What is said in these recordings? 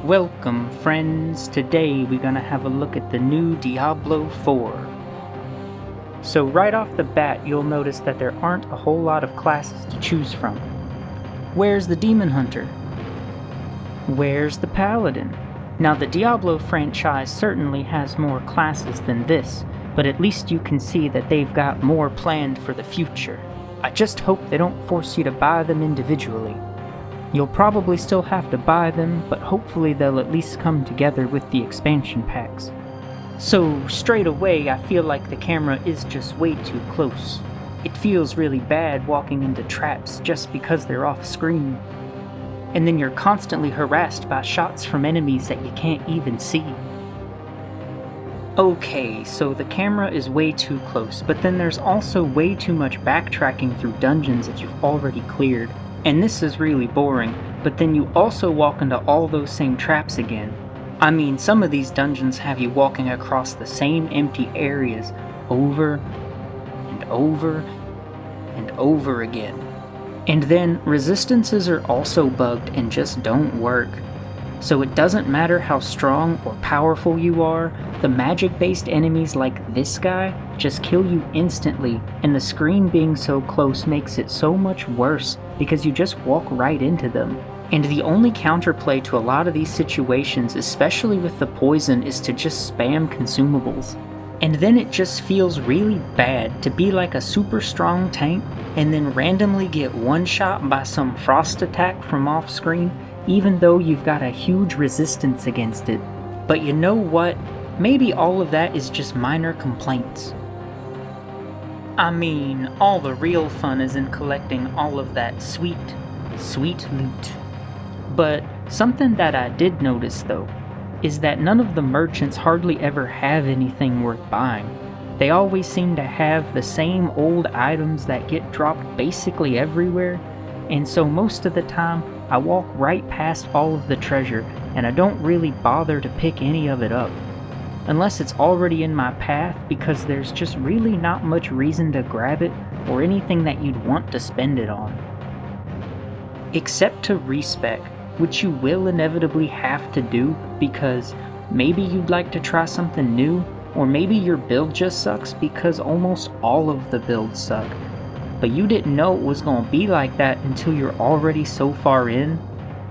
Welcome, friends. Today we're gonna have a look at the new Diablo IV. So right off the bat, you'll notice that there aren't a whole lot of classes to choose from. Where's the Demon Hunter? Where's the Paladin? Now the Diablo franchise certainly has more classes than this, but at least you can see that they've got more planned for the future. I just hope they don't force you to buy them individually. You'll probably still have to buy them, but hopefully they'll at least come together with the expansion packs. So straight away, I feel like the camera is just way too close. It feels really bad walking into traps just because they're off screen. And then you're constantly harassed by shots from enemies that you can't even see. Okay, so the camera is way too close, but then there's also way too much backtracking through dungeons that you've already cleared. And this is really boring, but then you also walk into all those same traps again. I mean, some of these dungeons have you walking across the same empty areas over and over and over again. And then resistances are also bugged and just don't work. So it doesn't matter how strong or powerful you are, the magic-based enemies like this guy just kill you instantly, and the screen being so close makes it so much worse because you just walk right into them. And the only counterplay to a lot of these situations, especially with the poison, is to just spam consumables. And then it just feels really bad to be like a super strong tank and then randomly get one shot by some frost attack from off screen, even though you've got a huge resistance against it. But you know what? Maybe all of that is just minor complaints. I mean, all the real fun is in collecting all of that sweet loot. But something that I did notice though, is that none of the merchants hardly ever have anything worth buying. They always seem to have the same old items that get dropped basically everywhere, and so most of the time I walk right past all of the treasure and I don't really bother to pick any of it up. Unless it's already in my path, because there's just really not much reason to grab it or anything that you'd want to spend it on. Except to respec, which you will inevitably have to do because maybe you'd like to try something new, or maybe your build just sucks because almost all of the builds suck. But you didn't know it was going to be like that until you're already so far in.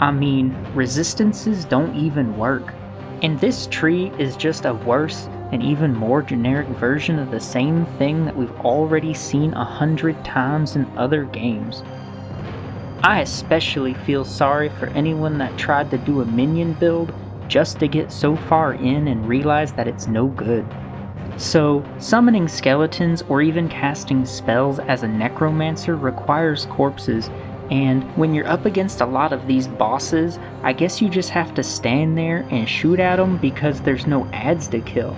I mean, resistances don't even work. And this tree is just a worse and even more generic version of the same thing that we've already seen 100 times in other games. I especially feel sorry for anyone that tried to do a minion build just to get so far in and realize that it's no good. So, summoning skeletons or even casting spells as a necromancer requires corpses, and when you're up against a lot of these bosses, I guess you just have to stand there and shoot at them because there's no ads to kill.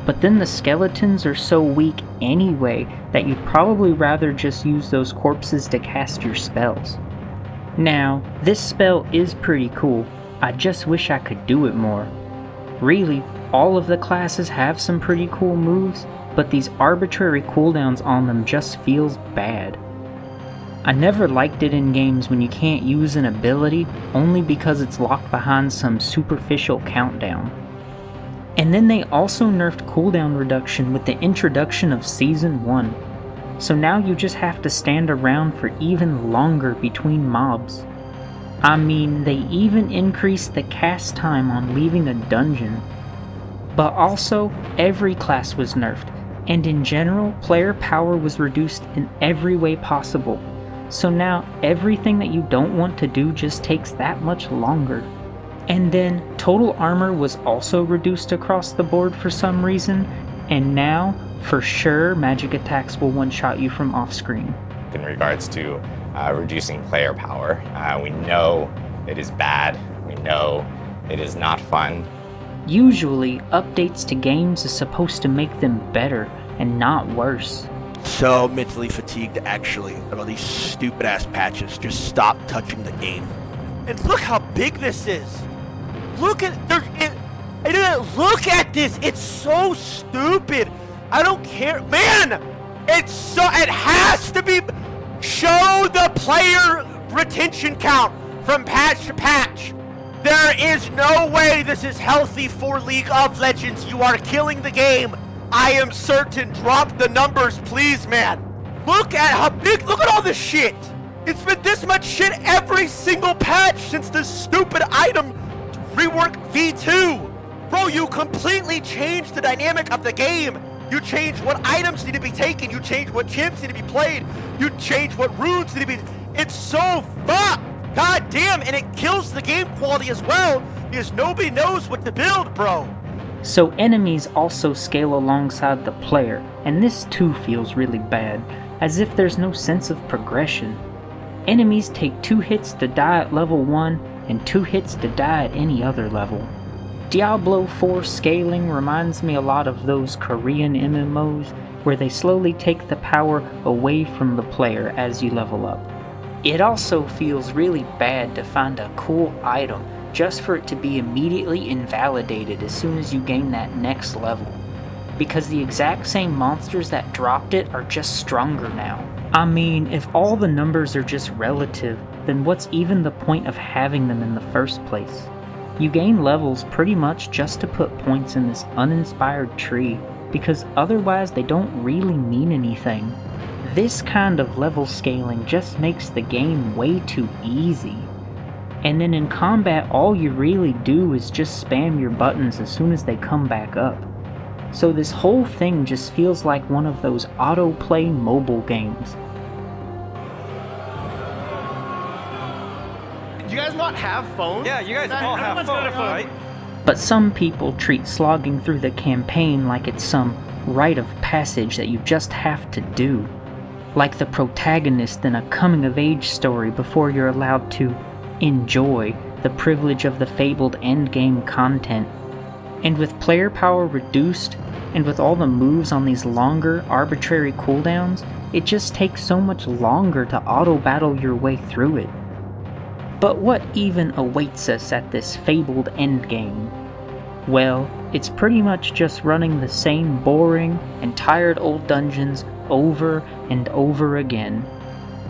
But then the skeletons are so weak anyway that you'd probably rather just use those corpses to cast your spells. Now, this spell is pretty cool, I just wish I could do it more. Really, all of the classes have some pretty cool moves, but these arbitrary cooldowns on them just feels bad. I never liked it in games when you can't use an ability only because it's locked behind some superficial countdown. And then they also nerfed cooldown reduction with the introduction of Season 1. So now you just have to stand around for even longer between mobs. I mean, they even increased the cast time on leaving a dungeon. But also, every class was nerfed, and in general, player power was reduced in every way possible. So now, everything that you don't want to do just takes that much longer. And then, total armor was also reduced across the board for some reason, and now, for sure, magic attacks will one-shot you from off-screen. In regards to reducing player power, we know it is bad, we know it is not fun. Usually, updates to games is supposed to make them better and not worse. So mentally fatigued actually of all these stupid ass patches. Just stop touching the game. And look how big this is. Look at look at this. It's so stupid. I don't care, man. It has to be. Show the player retention count from patch to patch. There is no way this is healthy for League of Legends. You are killing the game. I am certain. Drop the numbers, please, man. Look at how big, look at all this shit. It's been this much shit every single patch since this stupid item rework V2. Bro, you completely changed the dynamic of the game. You changed what items need to be taken. You changed what champs need to be played. You changed what runes need to be... It's so fucked. God damn, and it kills the game quality as well because nobody knows what to build, bro. So enemies also scale alongside the player, and this too feels really bad, as if there's no sense of progression. Enemies take 2 hits to die at level 1, and 2 hits to die at any other level. Diablo IV scaling reminds me a lot of those Korean MMOs, where they slowly take the power away from the player as you level up. It also feels really bad to find a cool item just for it to be immediately invalidated as soon as you gain that next level, because the exact same monsters that dropped it are just stronger now. I mean, if all the numbers are just relative, then what's even the point of having them in the first place? You gain levels pretty much just to put points in this uninspired tree, because otherwise they don't really mean anything. This kind of level scaling just makes the game way too easy. And then in combat, all you really do is just spam your buttons as soon as they come back up. So this whole thing just feels like one of those autoplay mobile games. Do you guys not have phones? Yeah, you guys all have Everyone's got a phones, phone. right? But some people treat slogging through the campaign like it's some rite of passage that you just have to do. Like the protagonist in a coming-of-age story before you're allowed to enjoy the privilege of the fabled endgame content. And with player power reduced, and with all the moves on these longer, arbitrary cooldowns, it just takes so much longer to auto-battle your way through it. But what even awaits us at this fabled endgame? Well, it's pretty much just running the same boring and tired old dungeons over and over again.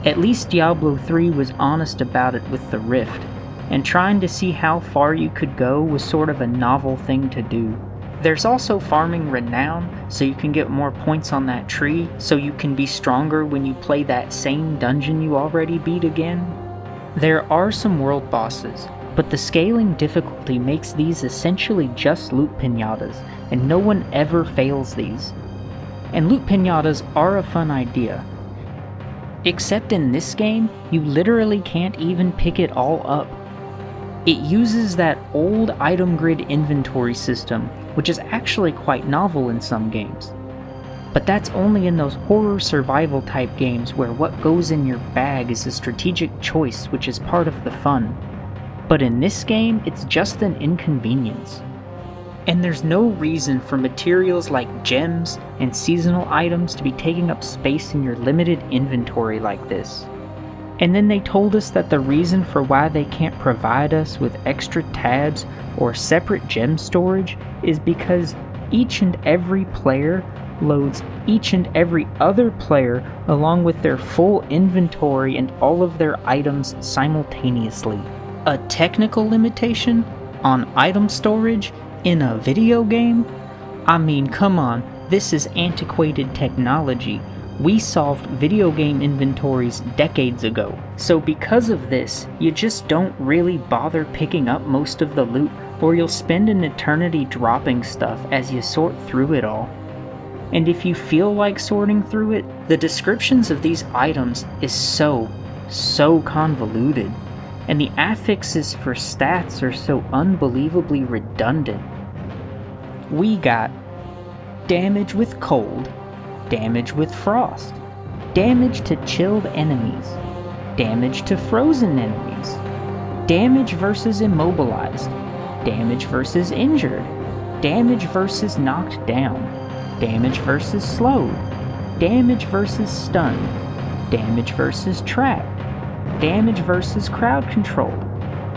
At least Diablo 3 was honest about it with the Rift, and trying to see how far you could go was sort of a novel thing to do. There's also farming renown, so you can get more points on that tree, so you can be stronger when you play that same dungeon you already beat again. There are some world bosses, but the scaling difficulty makes these essentially just loot pinatas, and no one ever fails these. And loot pinatas are a fun idea. Except in this game, you literally can't even pick it all up. It uses that old item grid inventory system, which is actually quite novel in some games. But that's only in those horror survival type games where what goes in your bag is a strategic choice, which is part of the fun. But in this game, it's just an inconvenience. And there's no reason for materials like gems and seasonal items to be taking up space in your limited inventory like this. And then they told us that the reason for why they can't provide us with extra tabs or separate gem storage is because each and every player loads each and every other player along with their full inventory and all of their items simultaneously. A technical limitation on item storage in a video game? I mean, come on, this is antiquated technology. We solved video game inventories decades ago. So because of this, you just don't really bother picking up most of the loot, or you'll spend an eternity dropping stuff as you sort through it all. And if you feel like sorting through it, the descriptions of these items is so convoluted. And the affixes for stats are so unbelievably redundant. We got damage with cold, damage with frost, damage to chilled enemies, damage to frozen enemies, damage versus immobilized, damage versus injured, damage versus knocked down, damage versus slowed, damage versus stunned, damage versus trapped, damage versus crowd controlled,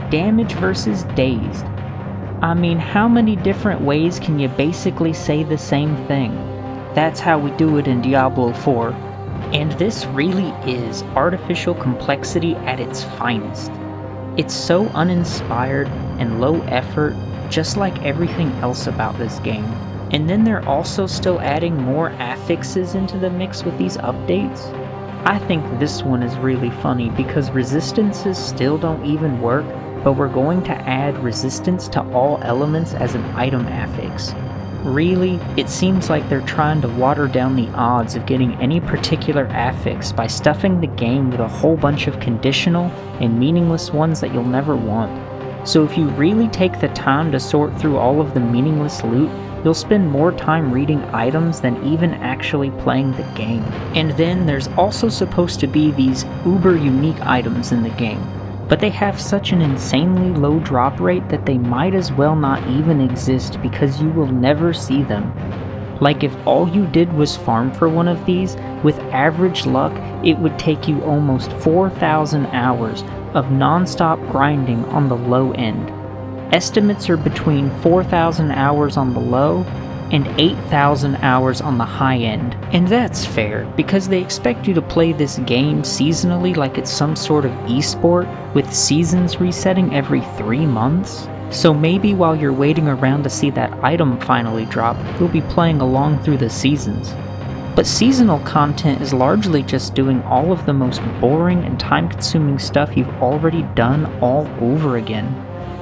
damage versus dazed. I mean, how many different ways can you basically say the same thing? That's how we do it in Diablo IV. And this really is artificial complexity at its finest. It's so uninspired and low effort, just like everything else about this game. And then they're also still adding more affixes into the mix with these updates. I think this one is really funny because resistances still don't even work, but we're going to add resistance to all elements as an item affix. Really, it seems like they're trying to water down the odds of getting any particular affix by stuffing the game with a whole bunch of conditional and meaningless ones that you'll never want. So if you really take the time to sort through all of the meaningless loot, you'll spend more time reading items than even actually playing the game. And then there's also supposed to be these uber unique items in the game, but they have such an insanely low drop rate that they might as well not even exist because you will never see them. Like if all you did was farm for one of these, with average luck, it would take you almost 4,000 hours of non-stop grinding on the low end. Estimates are between 4,000 hours on the low and 8,000 hours on the high end. And that's fair, because they expect you to play this game seasonally like it's some sort of esport, with seasons resetting every 3 months. So maybe while you're waiting around to see that item finally drop, you'll be playing along through the seasons. But seasonal content is largely just doing all of the most boring and time-consuming stuff you've already done all over again,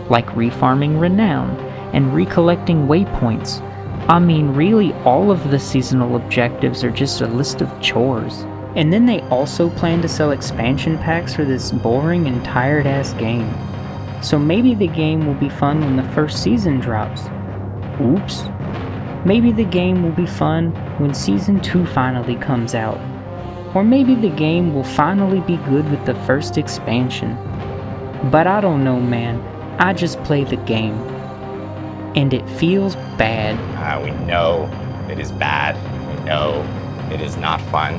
like refarming renown and recollecting waypoints. I mean, really, all of the seasonal objectives are just a list of chores. And then they also plan to sell expansion packs for this boring and tired-ass game. So maybe the game will be fun when the first season drops. Oops. Maybe the game will be fun when Season 2 finally comes out. Or maybe the game will finally be good with the first expansion. But I don't know, man. I just play the game. And it feels bad. We know it is bad. We know it is not fun.